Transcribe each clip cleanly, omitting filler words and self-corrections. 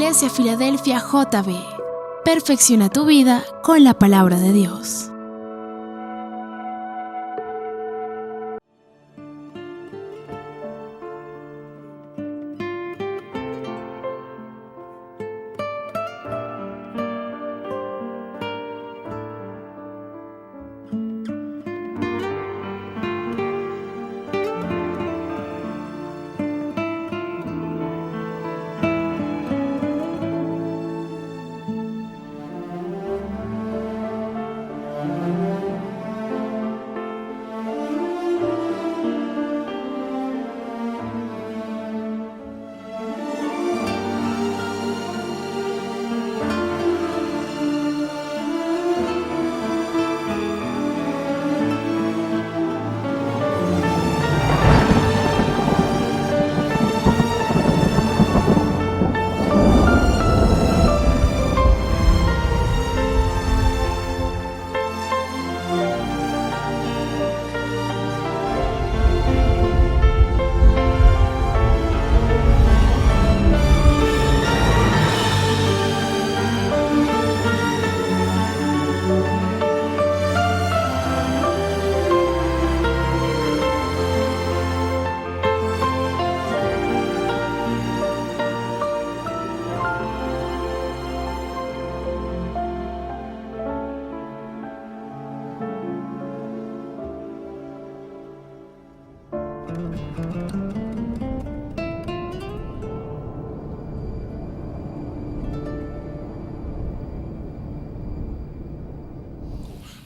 Iglesia Filadelfia JB. Perfecciona tu vida con la palabra de Dios.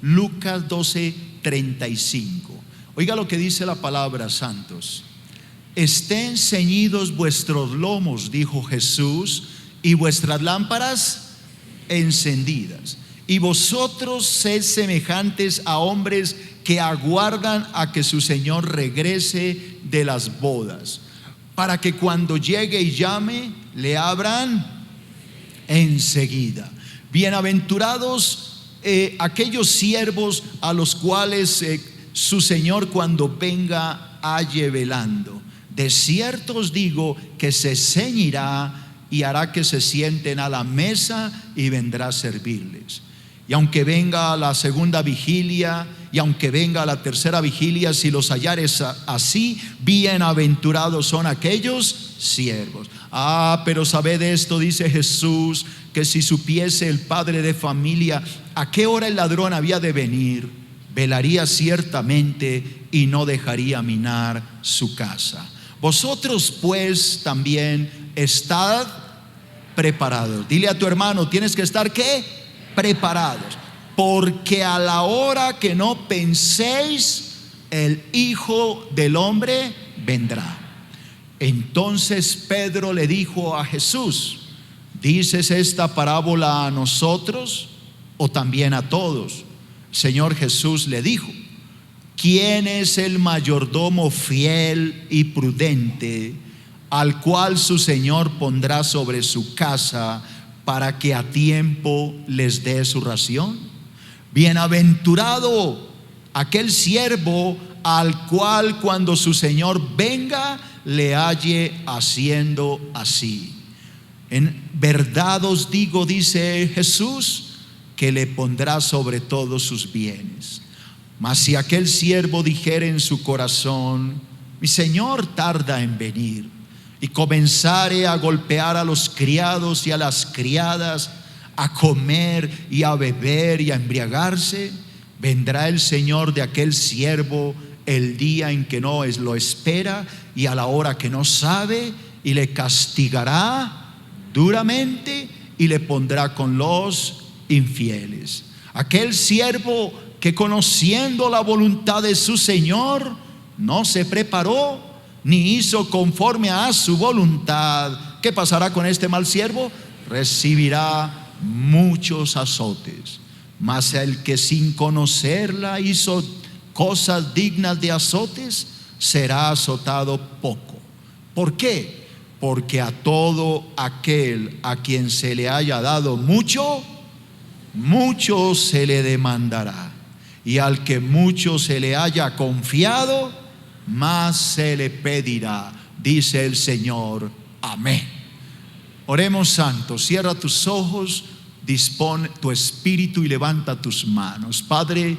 Lucas 12:35. Oiga lo que dice la palabra, santos. Estén ceñidos vuestros lomos, dijo Jesús, y vuestras lámparas encendidas. Y vosotros sed semejantes a hombres que aguardan a que su Señor regrese de las bodas, para que cuando llegue y llame, le abran enseguida. Bienaventurados aquellos siervos a los cuales su Señor cuando venga halle velando. De cierto os digo que se ceñirá y hará que se sienten a la mesa y vendrá a servirles. Y aunque venga la segunda vigilia y aunque venga la tercera vigilia, si los hallares así, bienaventurados son aquellos siervos. Pero sabed esto, dice Jesús, que si supiese el padre de familia a qué hora el ladrón había de venir, velaría ciertamente y no dejaría minar su casa. Vosotros pues también estad preparados. Dile a tu hermano, tienes que estar ¿qué? Preparados, porque a la hora que no penséis, el Hijo del Hombre vendrá. Entonces Pedro le dijo a Jesús: ¿dices esta parábola a nosotros o también a todos? Señor Jesús le dijo: ¿quién es el mayordomo fiel y prudente, al cual su Señor pondrá sobre su casa para que a tiempo les dé su ración? Bienaventurado aquel siervo al cual cuando su Señor venga le halle haciendo así. En verdad os digo, dice Jesús, que le pondrá sobre todos sus bienes. Mas si aquel siervo dijere en su corazón: mi Señor tarda en venir, y comenzare a golpear a los criados y a las criadas, a comer y a beber y a embriagarse, vendrá el Señor de aquel siervo el día en que no lo espera y a la hora que no sabe, y le castigará duramente y le pondrá con los infieles. Aquel siervo que, conociendo la voluntad de su Señor, no se preparó ni hizo conforme a su voluntad, ¿qué pasará con este mal siervo? Recibirá muchos azotes. Mas el que sin conocerla hizo cosas dignas de azotes, será azotado poco. ¿Por qué? Porque a todo aquel a quien se le haya dado mucho, mucho se le demandará, y al que mucho se le haya confiado, más se le pedirá, dice el Señor. Amén. Oremos, santo. Cierra tus ojos, dispone tu espíritu y levanta tus manos. Padre,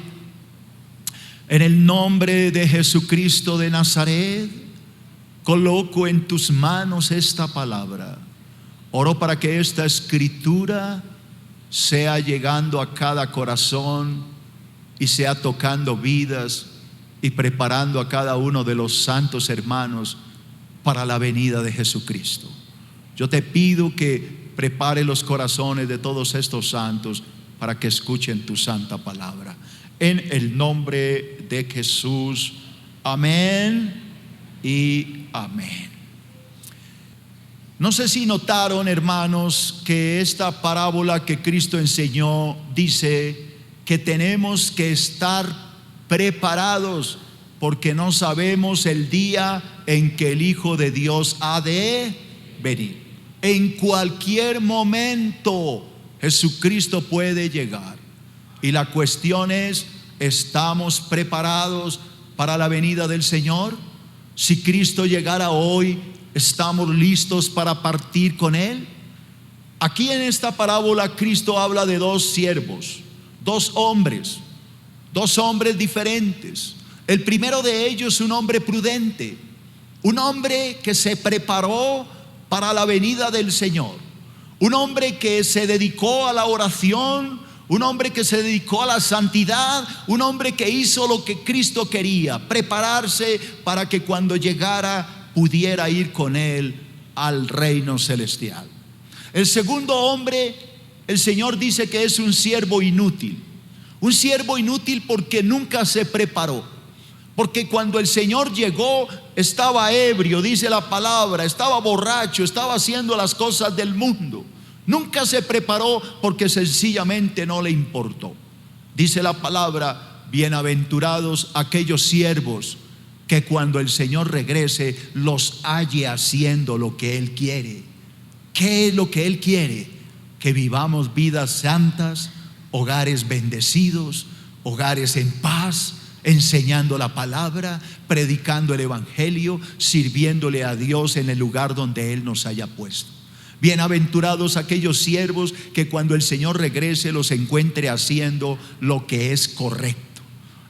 en el nombre de Jesucristo de Nazaret, coloco en tus manos esta palabra. Oro para que esta escritura sea llegando a cada corazón y sea tocando vidas y preparando a cada uno de los santos hermanos para la venida de Jesucristo. Yo te pido que prepare los corazones de todos estos santos para que escuchen tu santa palabra. En el nombre de Jesús, amén y amén. No sé si notaron, hermanos, que esta parábola que Cristo enseñó dice que tenemos que estar preparados porque no sabemos el día en que el Hijo de Dios ha de venir. En cualquier momento Jesucristo puede llegar. Y la cuestión es, ¿estamos preparados para la venida del Señor? Si Cristo llegara hoy, ¿estamos listos para partir con Él? Aquí en esta parábola Cristo habla de dos siervos, dos hombres diferentes. El primero de ellos, un hombre prudente, un hombre que se preparó para la venida del Señor, un hombre que se dedicó a la oración, un hombre que se dedicó a la santidad, un hombre que hizo lo que Cristo quería, prepararse para que cuando llegara pudiera ir con Él al reino celestial. El segundo hombre, el Señor dice que es un siervo inútil porque nunca se preparó. Porque cuando el Señor llegó estaba ebrio, dice la palabra, estaba borracho, estaba haciendo las cosas del mundo. Nunca se preparó porque sencillamente no le importó. Dice la palabra, bienaventurados aquellos siervos que cuando el Señor regrese los halle haciendo lo que Él quiere. ¿Qué es lo que Él quiere? Que vivamos vidas santas, hogares bendecidos, hogares en paz, enseñando la palabra, predicando el evangelio, sirviéndole a Dios en el lugar donde Él nos haya puesto. Bienaventurados aquellos siervos que cuando el Señor regrese los encuentre haciendo lo que es correcto.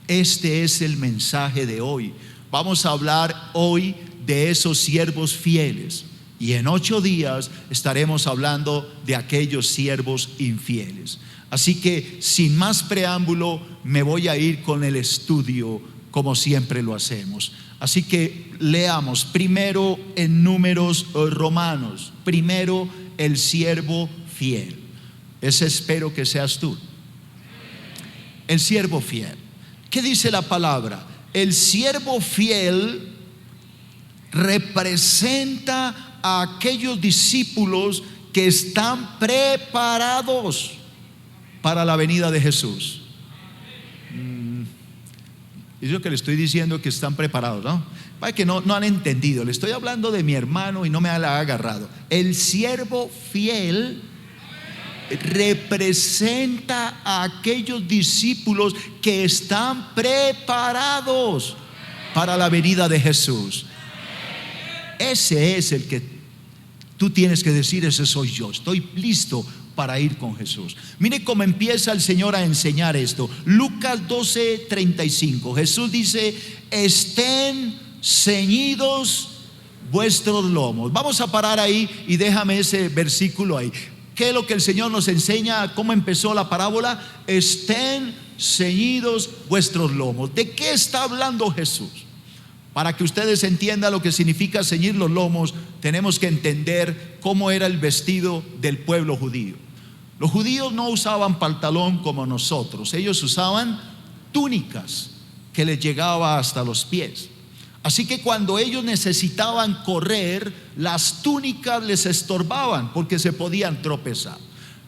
Este es el mensaje de hoy. Vamos a hablar hoy de esos siervos fieles y en 8 días estaremos hablando de aquellos siervos infieles. Así que sin más preámbulo me voy a ir con el estudio como siempre lo hacemos. Así que leamos primero en Números Romanos, primero el siervo fiel. Ese espero que seas tú. El siervo fiel. ¿Qué dice la palabra? El siervo fiel representa a aquellos discípulos que están preparados para la venida de Jesús. Es lo que le estoy diciendo, que están preparados, ¿no? Para que no han entendido. Le estoy hablando de mi hermano y no me la ha agarrado. El siervo fiel representa a aquellos discípulos que están preparados para la venida de Jesús. Ese es el que tú tienes que decir, ese soy yo. Estoy listo para ir con Jesús. Mire cómo empieza el Señor a enseñar esto. Lucas 12:35. Jesús dice: estén ceñidos vuestros lomos. Vamos a parar ahí y déjame ese versículo ahí. ¿Qué es lo que el Señor nos enseña? ¿Cómo empezó la parábola? Estén ceñidos vuestros lomos. ¿De qué está hablando Jesús? Para que ustedes entiendan lo que significa ceñir los lomos, tenemos que entender cómo era el vestido del pueblo judío. Los judíos no usaban pantalón como nosotros, ellos usaban túnicas que les llegaba hasta los pies. Así que cuando ellos necesitaban correr, las túnicas les estorbaban porque se podían tropezar.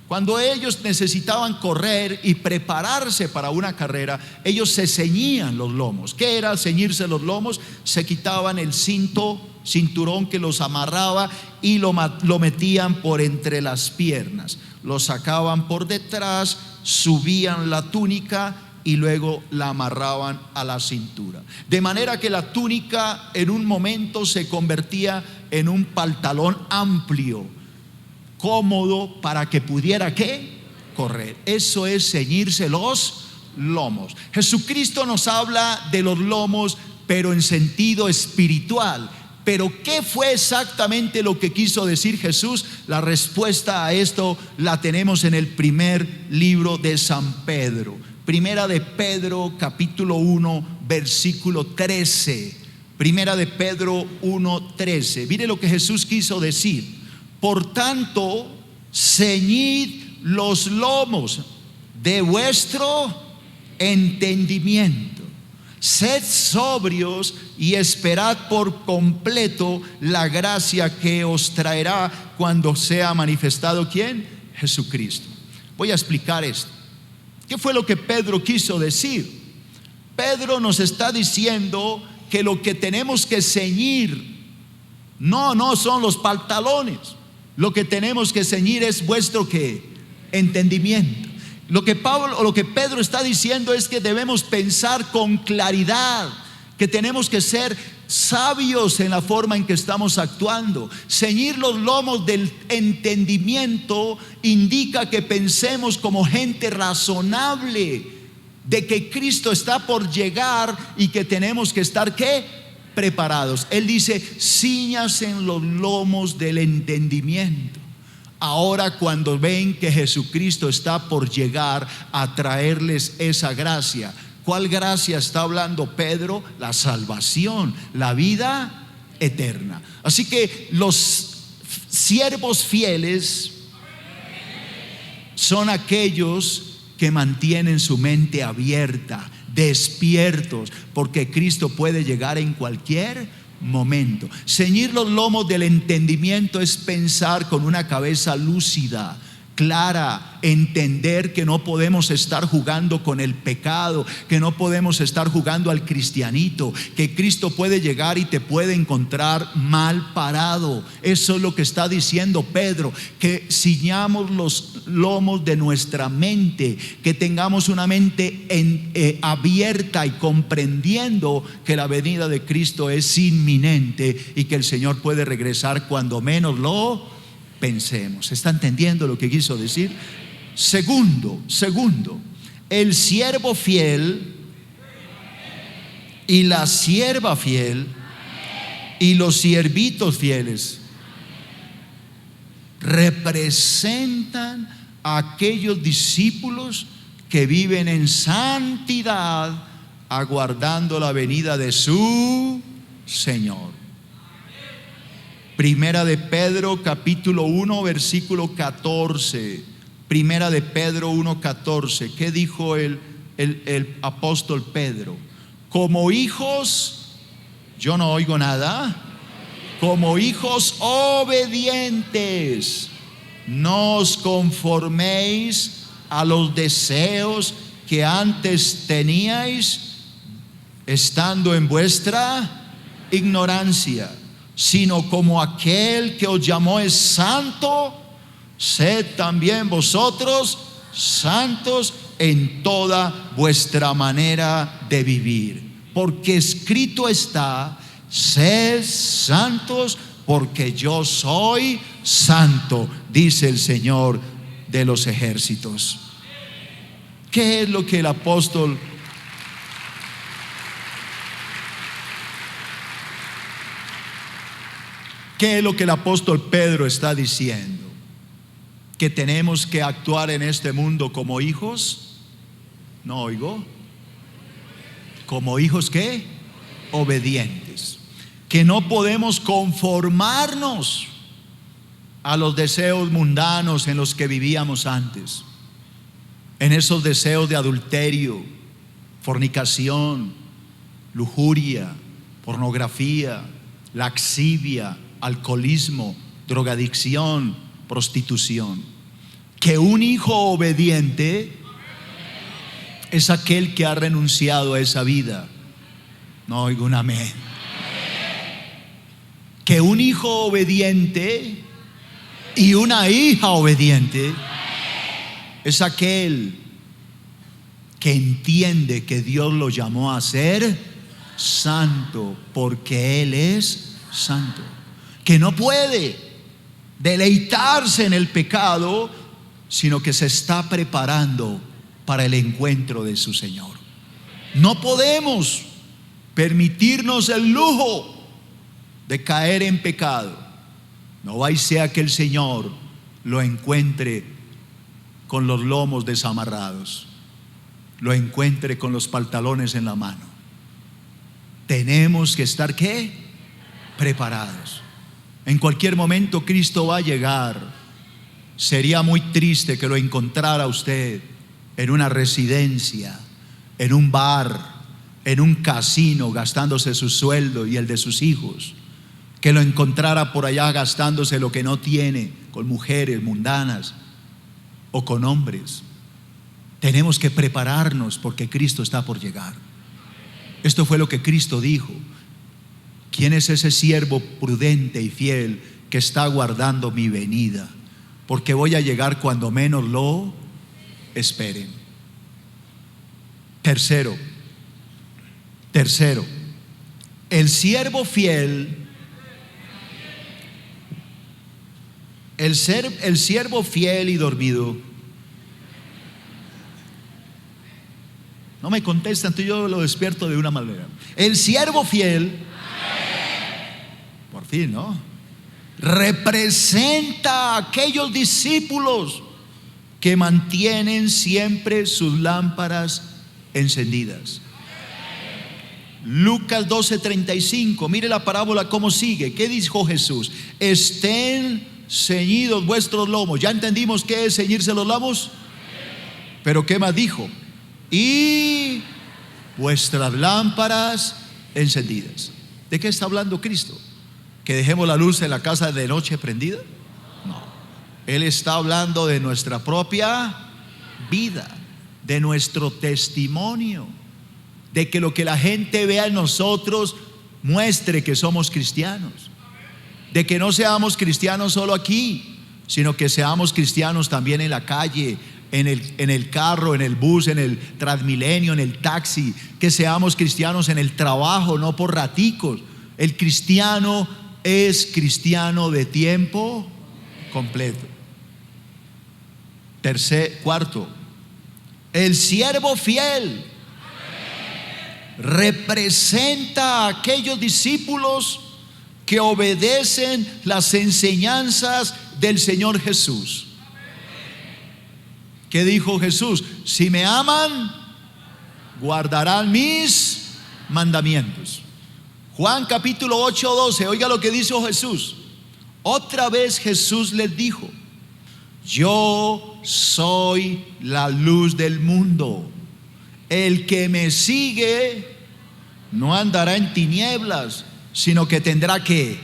Cuando ellos necesitaban correr y prepararse para una carrera, ellos se ceñían los lomos. ¿Qué era ceñirse los lomos? Se quitaban el cinturón que los amarraba y lo metían por entre las piernas. Lo sacaban por detrás, subían la túnica y luego la amarraban a la cintura. De manera que la túnica en un momento se convertía en un pantalón amplio. cómodo para que pudiera ¿qué? Correr. Eso es ceñirse los lomos. Jesucristo nos habla de los lomos, pero en sentido espiritual. Pero ¿qué fue exactamente lo que quiso decir Jesús? La respuesta a esto la tenemos en el primer libro de San Pedro. Primera de Pedro, capítulo 1, versículo 13. Primera de Pedro 1, 13. Mire lo que Jesús quiso decir. Por tanto, ceñid los lomos de vuestro entendimiento. Sed sobrios y esperad por completo la gracia que os traerá cuando sea manifestado ¿quién? Jesucristo. Voy a explicar esto. ¿Qué fue lo que Pedro quiso decir? Pedro nos está diciendo que lo que tenemos que ceñir no son los pantalones. Lo que tenemos que ceñir es vuestro ¿qué? Entendimiento. Lo que Pedro está diciendo es que debemos pensar con claridad, que tenemos que ser sabios en la forma en que estamos actuando. Ceñir los lomos del entendimiento indica que pensemos como gente razonable, de que Cristo está por llegar y que tenemos que estar ¿qué? Preparados. Él dice: cíñanse en los lomos del entendimiento. Ahora, cuando ven que Jesucristo está por llegar a traerles esa gracia, ¿cuál gracia está hablando Pedro? La salvación, la vida eterna. Así que los siervos fieles son aquellos que mantienen su mente abierta, despiertos, porque Cristo puede llegar en cualquier momento. Ceñir los lomos del entendimiento es pensar con una cabeza lúcida, clara, entender que no podemos estar jugando con el pecado, que no podemos estar jugando al cristianito, que Cristo puede llegar y te puede encontrar mal parado. Eso es lo que está diciendo Pedro, que ciñamos los lomos de nuestra mente, que tengamos una mente abierta y comprendiendo que la venida de Cristo es inminente y que el Señor puede regresar cuando menos lo pensemos. ¿Está entendiendo lo que quiso decir? Segundo, el siervo fiel y la sierva fiel y los siervitos fieles representan a aquellos discípulos que viven en santidad, aguardando la venida de su Señor. Primera de Pedro capítulo 1 versículo 14. Primera de Pedro 1:14. ¿Qué dijo el apóstol Pedro? Como hijos, yo no oigo nada. Como hijos obedientes, no os conforméis a los deseos que antes teníais, estando en vuestra ignorancia, sino como aquel que os llamó es santo, sed también vosotros santos en toda vuestra manera de vivir. Porque escrito está: sed santos porque yo soy santo, dice el Señor de los ejércitos. ¿Qué es lo que el apóstol ¿Qué es lo que el apóstol Pedro está diciendo? Que tenemos que actuar en este mundo como hijos. No oigo. Como hijos ¿qué? Obedientes. Que no podemos conformarnos a los deseos mundanos en los que vivíamos antes. En esos deseos de adulterio, fornicación, lujuria, pornografía, laxivia, alcoholismo, drogadicción, prostitución. Que un hijo obediente es aquel que ha renunciado a esa vida. No oigo un amén. Que un hijo obediente y una hija obediente es aquel que entiende que Dios lo llamó a ser santo porque Él es santo. Que no puede deleitarse en el pecado, sino que se está preparando para el encuentro de su Señor. No podemos permitirnos el lujo de caer en pecado. No vaya sea que el Señor lo encuentre con los lomos desamarrados, lo encuentre con los pantalones en la mano. Tenemos que estar ¿qué? Preparados. En cualquier momento Cristo va a llegar. Sería muy triste que lo encontrara usted en una residencia, en un bar, en un casino, gastándose su sueldo y el de sus hijos. Que lo encontrara por allá gastándose lo que no tiene, con mujeres mundanas o con hombres. Tenemos que prepararnos porque Cristo está por llegar. Esto fue lo que Cristo dijo. ¿Quién es ese siervo prudente y fiel que está guardando mi venida? Porque voy a llegar cuando menos lo esperen. Tercero, el siervo fiel, el siervo fiel y dormido. No me contestan, entonces yo lo despierto de una manera. El siervo fiel, por fin, ¿no? Representa a aquellos discípulos que mantienen siempre sus lámparas encendidas. Lucas 12:35, mire la parábola cómo sigue. ¿Qué dijo Jesús? Estén ceñidos vuestros lomos. ¿Ya entendimos qué es ceñirse los lomos? Pero ¿qué más dijo? Y vuestras lámparas encendidas. ¿De qué está hablando Cristo? ¿Que dejemos la luz en la casa de noche prendida? No. Él está hablando de nuestra propia vida, de nuestro testimonio, de que lo que la gente vea en nosotros muestre que somos cristianos, de que no seamos cristianos solo aquí, sino que seamos cristianos también en la calle, en el carro, en el bus, en el Transmilenio, en el taxi, que seamos cristianos en el trabajo, no por raticos. El cristiano es cristiano de tiempo completo. Cuarto, el siervo fiel representa a aquellos discípulos que obedecen las enseñanzas del Señor Jesús. ¿Qué dijo Jesús? Si me aman, guardarán mis mandamientos. Juan capítulo 8:12, oiga lo que dijo Jesús. Otra vez Jesús les dijo: yo soy la luz del mundo. El que me sigue no andará en tinieblas, sino que tendrá ¿qué?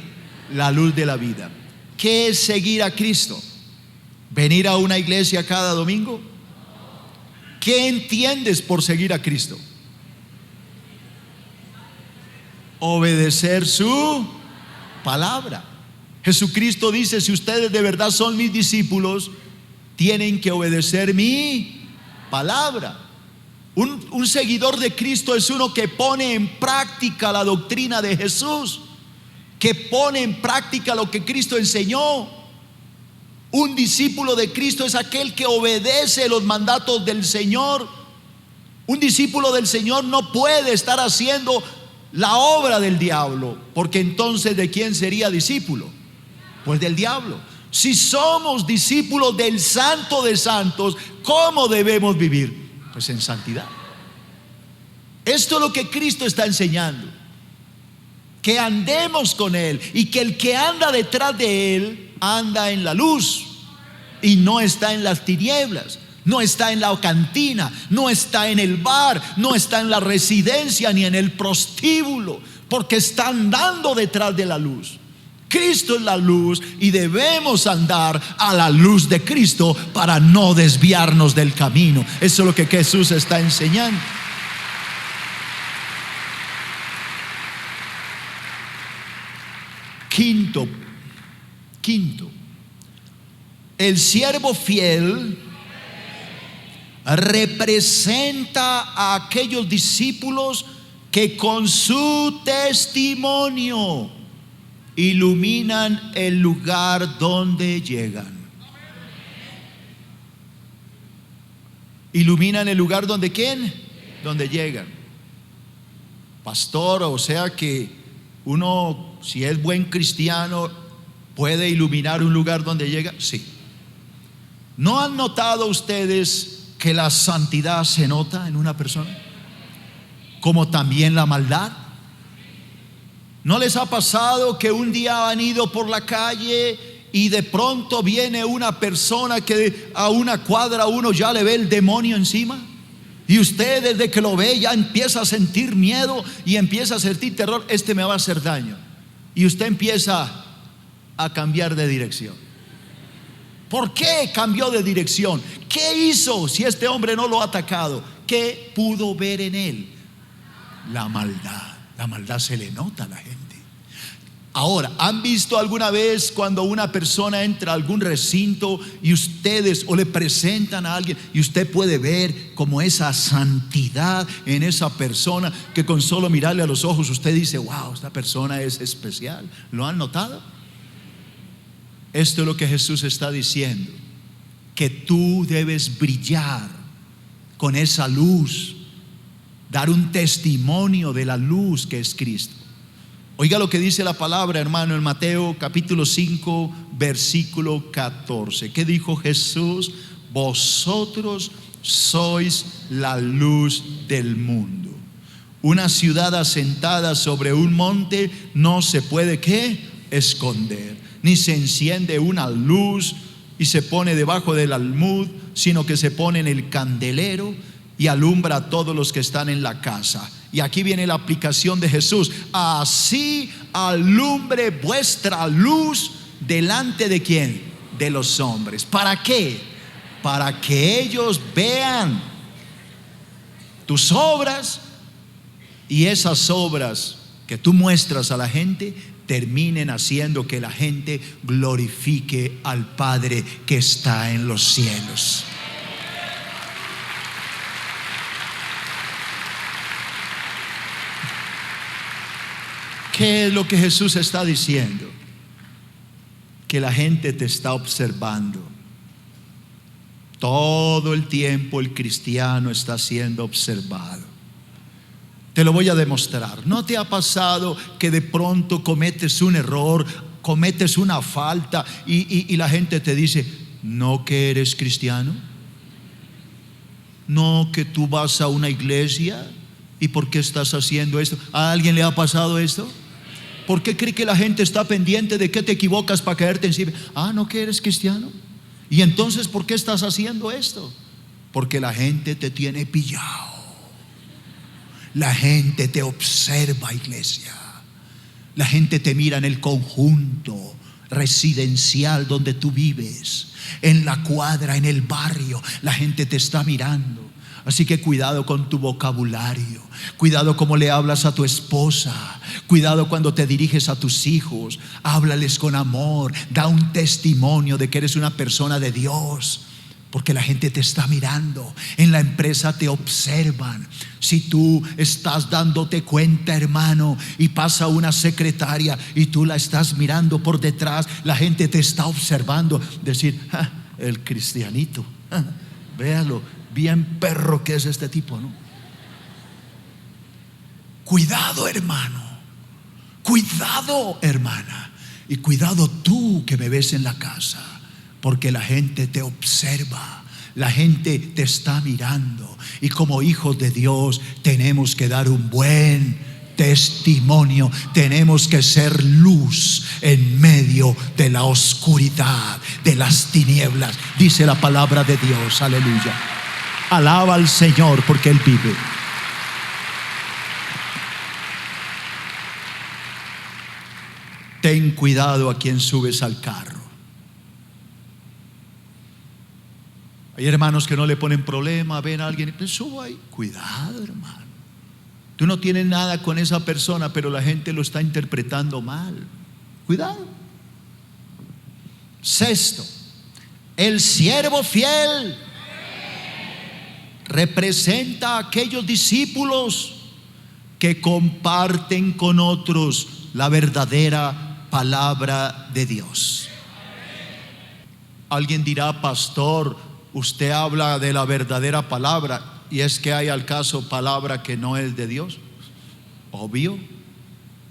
La luz de la vida. ¿Qué es seguir a Cristo? ¿Venir a una iglesia cada domingo? ¿Qué entiendes por seguir a Cristo? Obedecer su palabra. Jesucristo dice: si ustedes de verdad son mis discípulos, tienen que obedecer mi palabra. Un seguidor de Cristo es uno que pone en práctica la doctrina de Jesús, que pone en práctica lo que Cristo enseñó. Un discípulo de Cristo es aquel que obedece los mandatos del Señor. Un discípulo del Señor no puede estar haciendo la obra del diablo, porque entonces ¿de quién sería discípulo? Pues del diablo. Si somos discípulos del Santo de Santos, ¿cómo debemos vivir? Pues en santidad. Esto es lo que Cristo está enseñando, que andemos con Él, y que el que anda detrás de Él anda en la luz y no está en las tinieblas, no está en la cantina, no está en el bar, no está en la residencia ni en el prostíbulo, porque está andando detrás de la luz. Cristo es la luz y debemos andar a la luz de Cristo para no desviarnos del camino. Eso es lo que Jesús está enseñando. Quinto, el siervo fiel representa a aquellos discípulos que con su testimonio iluminan el lugar donde llegan. Iluminan el lugar donde ¿quién? Donde llegan. Pastor, o sea que uno, si es buen cristiano, puede iluminar un lugar donde llega. Sí. ¿No han notado ustedes que la santidad se nota en una persona? Como también la maldad. ¿No les ha pasado que un día han ido por la calle y de pronto viene una persona que a una cuadra uno ya le ve el demonio encima? Y usted desde que lo ve ya empieza a sentir miedo y empieza a sentir terror. Este me va a hacer daño. Y usted empieza a cambiar de dirección. ¿Por qué cambió de dirección? ¿Qué hizo si este hombre no lo ha atacado? ¿Qué pudo ver en él? La maldad. La maldad se le nota a la gente. Ahora, ¿han visto alguna vez cuando una persona entra a algún recinto y ustedes o le presentan a alguien y usted puede ver como esa santidad en esa persona, que con solo mirarle a los ojos usted dice: wow, esta persona es especial? ¿Lo han notado? Esto es lo que Jesús está diciendo, que tú debes brillar con esa luz, dar un testimonio de la luz que es Cristo. Oiga lo que dice la palabra, hermano, en Mateo capítulo 5 versículo 14. ¿Qué dijo Jesús? Vosotros sois la luz del mundo. Una ciudad asentada sobre un monte no se puede, ¿qué? Esconder. Ni se enciende una luz y se pone debajo del almud, sino que se pone en el candelero y alumbra a todos los que están en la casa. Y aquí viene la aplicación de Jesús. Así alumbre vuestra luz delante de ¿quién? De los hombres. ¿Para qué? Para que ellos vean tus obras, y esas obras que tú muestras a la gente terminen haciendo que la gente glorifique al Padre que está en los cielos. ¿Qué es lo que Jesús está diciendo? Que la gente te está observando. Todo el tiempo el cristiano está siendo observado. Te lo voy a demostrar. ¿No te ha pasado que de pronto cometes un error, cometes una falta y la gente te dice: ¿no que eres cristiano? ¿No que tú vas a una iglesia? ¿Y por qué estás haciendo esto? ¿A alguien le ha pasado esto? ¿Por qué cree que la gente está pendiente de que te equivocas para caerte encima? ¿No que eres cristiano? ¿Y entonces por qué estás haciendo esto? Porque la gente te tiene pillado. La gente te observa, iglesia. La gente te mira en el conjunto residencial donde tú vives, en la cuadra, en el barrio. La gente te está mirando. Así que cuidado con tu vocabulario, cuidado cómo le hablas a tu esposa, cuidado cuando te diriges a tus hijos. Háblales con amor, da un testimonio de que eres una persona de Dios, porque la gente te está mirando. En la empresa te observan. Si tú estás dándote cuenta, hermano, y pasa una secretaria y tú la estás mirando por detrás, la gente te está observando. Decir: el cristianito, véalo, bien perro que es este tipo, ¿no? Cuidado, hermano. Cuidado, hermana. Y cuidado tú que me ves en la casa, porque la gente te observa, la gente te está mirando. Y como hijos de Dios tenemos que dar un buen testimonio. Tenemos que ser luz en medio de la oscuridad, de las tinieblas. Dice la palabra de Dios, aleluya. Alaba al Señor porque Él vive. Ten cuidado a quien subes al carro. Hay hermanos que no le ponen problema, ven a alguien y pues subo ahí. Cuidado, hermano. Tú no tienes nada con esa persona, pero la gente lo está interpretando mal. Cuidado. Sexto, el siervo fiel representa a aquellos discípulos que comparten con otros la verdadera palabra de Dios. Alguien dirá: pastor, usted habla de la verdadera palabra, y es que hay al caso palabra que no es de Dios. Obvio.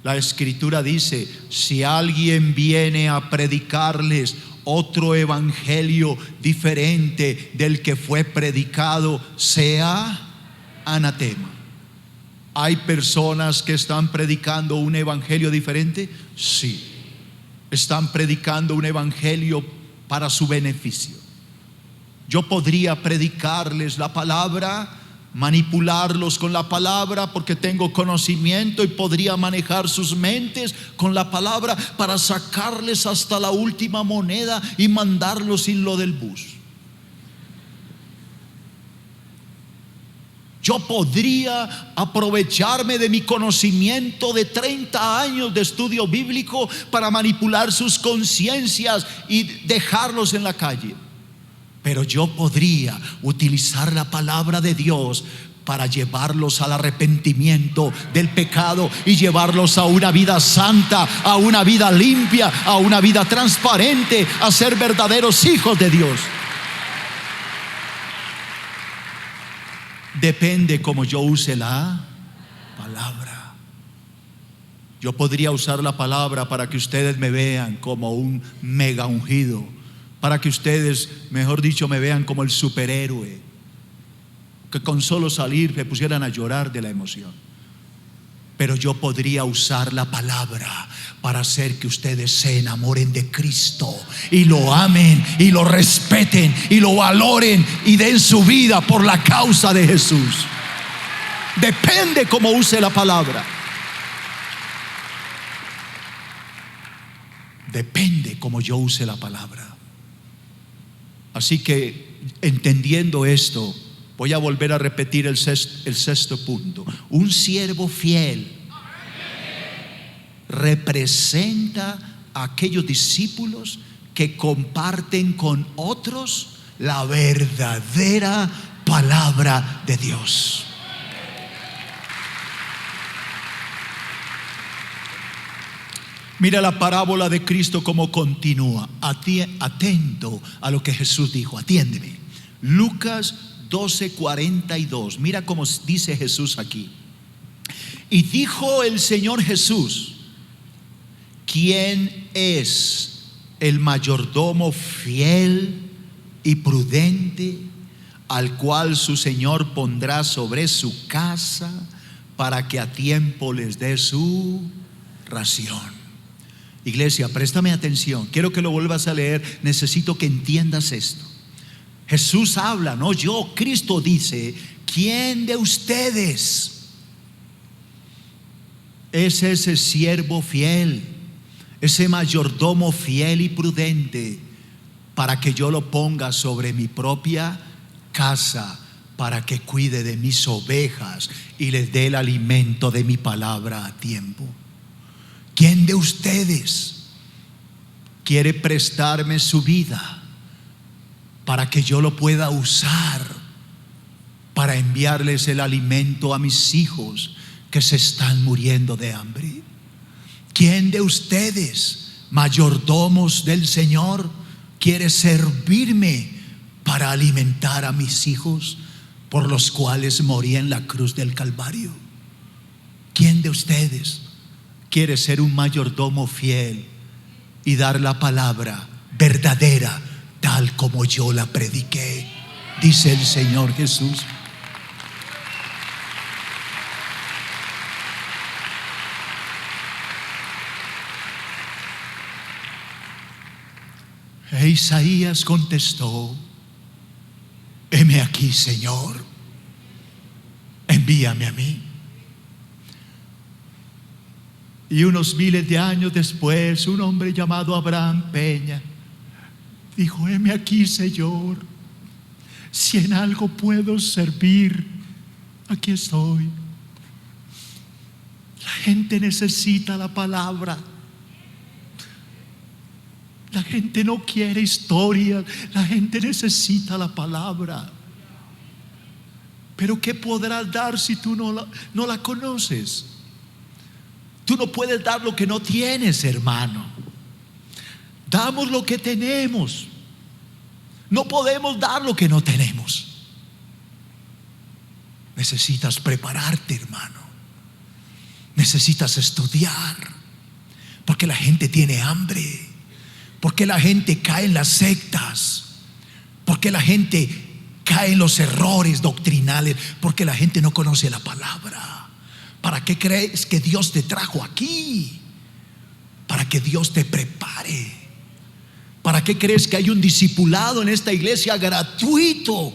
La Escritura dice: si alguien viene a predicarles otro evangelio diferente del que fue predicado, sea anatema. ¿Hay personas que están predicando un evangelio diferente? Sí. Están predicando un evangelio para su beneficio. Yo podría predicarles la palabra, manipularlos con la palabra porque tengo conocimiento, y podría manejar sus mentes con la palabra para sacarles hasta la última moneda y mandarlos sin lo del bus. Yo podría aprovecharme de mi conocimiento de 30 años de estudio bíblico para manipular sus conciencias y dejarlos en la calle. Pero yo podría utilizar la palabra de Dios para llevarlos al arrepentimiento del pecado y llevarlos a una vida santa, a una vida limpia, a una vida transparente, a ser verdaderos hijos de Dios. Depende cómo yo use la palabra. Yo podría usar la palabra para que ustedes me vean como un mega ungido, para que ustedes, mejor dicho, me vean como el superhéroe, que con solo salir se pusieran a llorar de la emoción. Pero yo podría usar la palabra para hacer que ustedes se enamoren de Cristo y lo amen y lo respeten y lo valoren y den su vida por la causa de Jesús. Depende cómo use la palabra. Depende cómo yo use la palabra. Así que, entendiendo esto, voy a volver a repetir el sexto punto. Un siervo fiel representa a aquellos discípulos que comparten con otros la verdadera palabra de Dios. Mira la parábola de Cristo como continúa. Atento a lo que Jesús dijo. Atiéndeme. Lucas 12:42. Mira cómo dice Jesús aquí. Y dijo el Señor Jesús: ¿quién es el mayordomo fiel y prudente, al cual su Señor pondrá sobre su casa para que a tiempo les dé su ración? Iglesia, préstame atención. Quiero que lo vuelvas a leer. Necesito que entiendas esto. Jesús habla, no yo. Cristo dice: ¿quién de ustedes es ese siervo fiel, ese mayordomo fiel y prudente, para que yo lo ponga sobre mi propia casa, para que cuide de mis ovejas y les dé el alimento de mi palabra a tiempo? ¿Quién de ustedes quiere prestarme su vida para que yo lo pueda usar para enviarles el alimento a mis hijos que se están muriendo de hambre? ¿Quién de ustedes, mayordomos del Señor, quiere servirme para alimentar a mis hijos por los cuales morí en la cruz del Calvario? ¿Quién de ustedes quiere ser un mayordomo fiel y dar la palabra verdadera tal como yo la prediqué? Dice el Señor Jesús. E Isaías contestó: heme aquí, Señor, envíame a mí. Y unos miles de años después, un hombre llamado Abraham Peña dijo: heme aquí, Señor, si en algo puedo servir, aquí estoy. La gente necesita la palabra. La gente no quiere historia, la gente necesita la palabra. Pero ¿qué podrás dar si tú no la conoces? Tú no puedes dar lo que no tienes, hermano. Damos lo que tenemos. No podemos dar lo que no tenemos. Necesitas prepararte, hermano. Necesitas estudiar. Porque la gente tiene hambre. Porque la gente cae en las sectas. Porque la gente cae en los errores doctrinales. Porque la gente no conoce la palabra. ¿Para qué crees que Dios te trajo aquí? Para que Dios te prepare. ¿Para qué crees que hay un discipulado en esta iglesia gratuito?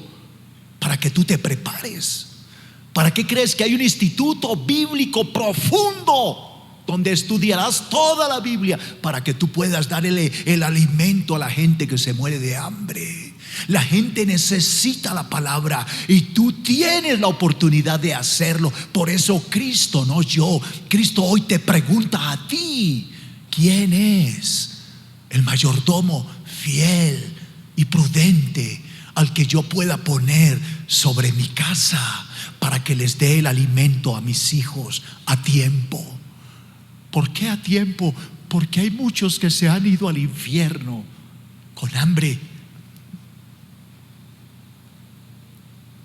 Para que tú te prepares. ¿Para qué crees que hay un instituto bíblico profundo donde estudiarás toda la Biblia? Para que tú puedas darle el alimento a la gente que se muere de hambre. La gente necesita la palabra y tú tienes la oportunidad de hacerlo. Por eso Cristo, no yo, Cristo hoy te pregunta a ti: ¿quién es el mayordomo fiel y prudente al que yo pueda poner sobre mi casa para que les dé el alimento a mis hijos a tiempo? ¿Por qué a tiempo? Porque hay muchos que se han ido al infierno con hambre.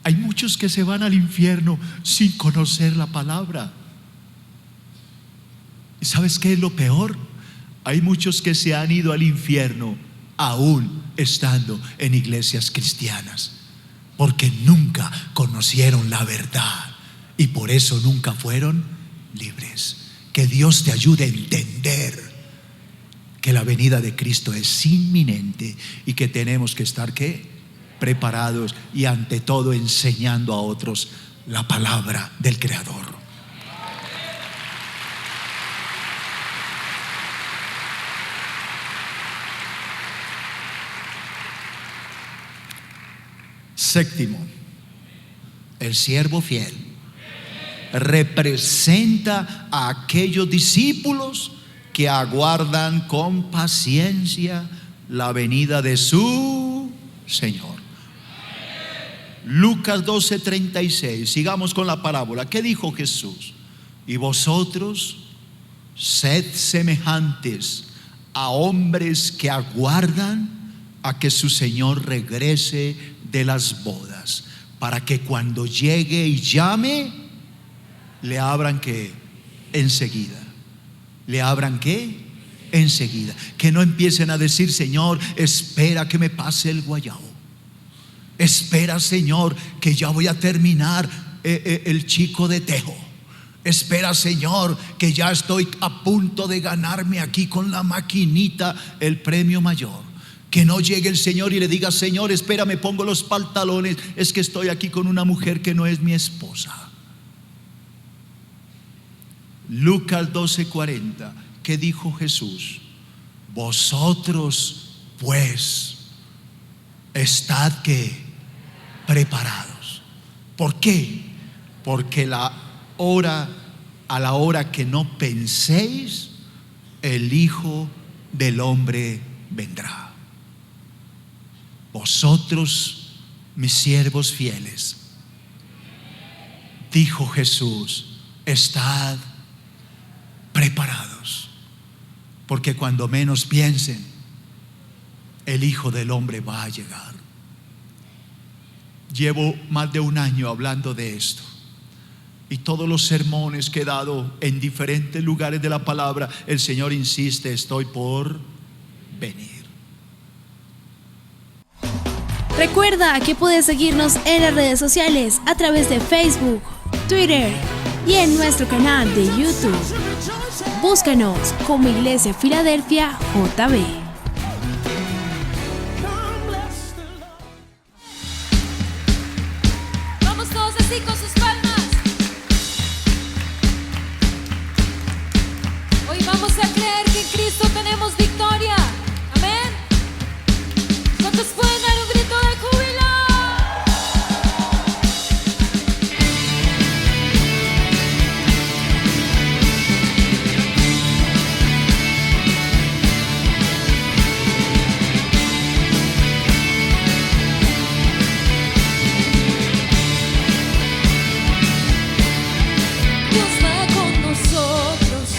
Hay muchos que se van al infierno sin conocer la palabra. ¿Y sabes qué es lo peor? Hay muchos que se han ido al infierno aún estando en iglesias cristianas, porque nunca conocieron la verdad y por eso nunca fueron libres. Que Dios te ayude a entender que la venida de Cristo es inminente y que tenemos que estar preparados y ante todo enseñando a otros la palabra del Creador. Séptimo, el siervo fiel representa a aquellos discípulos que aguardan con paciencia la venida de su Señor. Lucas 12:36. Sigamos con la parábola. ¿Qué dijo Jesús? Y vosotros sed semejantes a hombres que aguardan a que su Señor regrese de las bodas, para que cuando llegue y llame, le abran que enseguida. Le abran que enseguida. Que no empiecen a decir: Señor, espera que me pase el guayabo. Espera, Señor, que ya voy a terminar el chico de tejo. Espera, Señor, que ya estoy a punto de ganarme aquí con la maquinita el premio mayor. Que no llegue el Señor y le diga: Señor, espera, me pongo los pantalones, es que estoy aquí con una mujer que no es mi esposa. Lucas 12:40. ¿Qué dijo Jesús? Vosotros pues estad que preparados. ¿Por qué? Porque a la hora que no penséis, el Hijo del Hombre vendrá. Vosotros, mis siervos fieles, dijo Jesús, estad preparados, porque cuando menos piensen, el Hijo del Hombre va a llegar. Llevo más de un año hablando de esto, y todos los sermones que he dado en diferentes lugares de la palabra, el Señor insiste: estoy por venir. Recuerda que puedes seguirnos en las redes sociales a través de Facebook, Twitter y en nuestro canal de YouTube. Búscanos como Iglesia Filadelfia JB. Vamos todos así con sus palmas. Hoy vamos a creer que en Cristo tenemos victoria. Amén. ¿Cuántos pueden dar un grito de júbilo? Dios va con nosotros,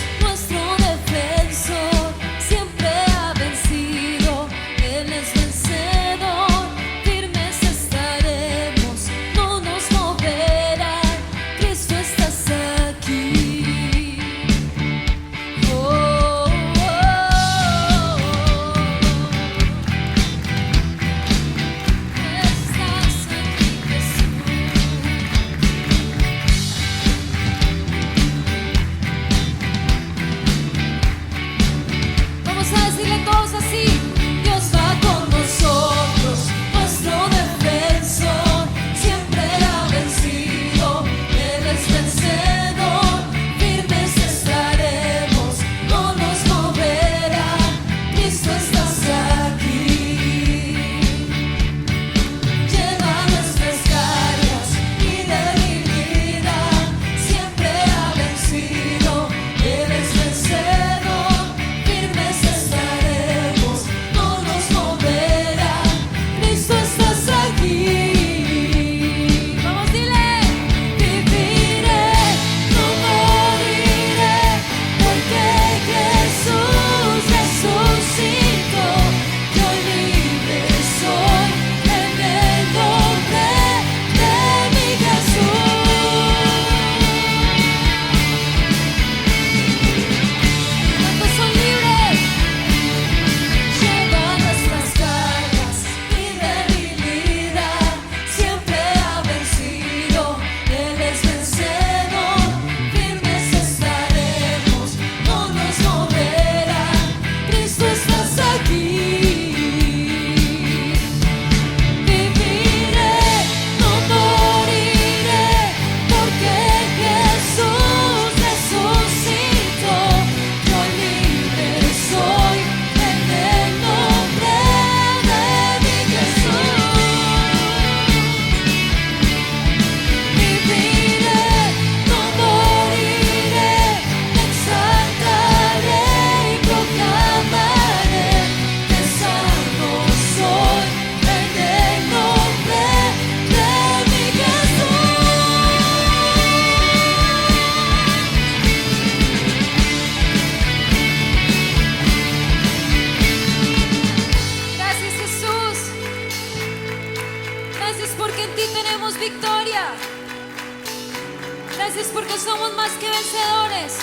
gracias porque somos más que vencedores.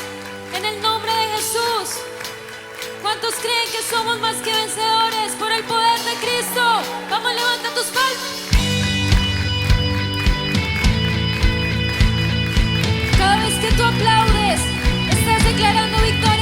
En el nombre de Jesús. ¿Cuántos creen que somos más que vencedores por el poder de Cristo? Vamos, levanta tus palmas. Cada vez que tú aplaudes, estás declarando victoria.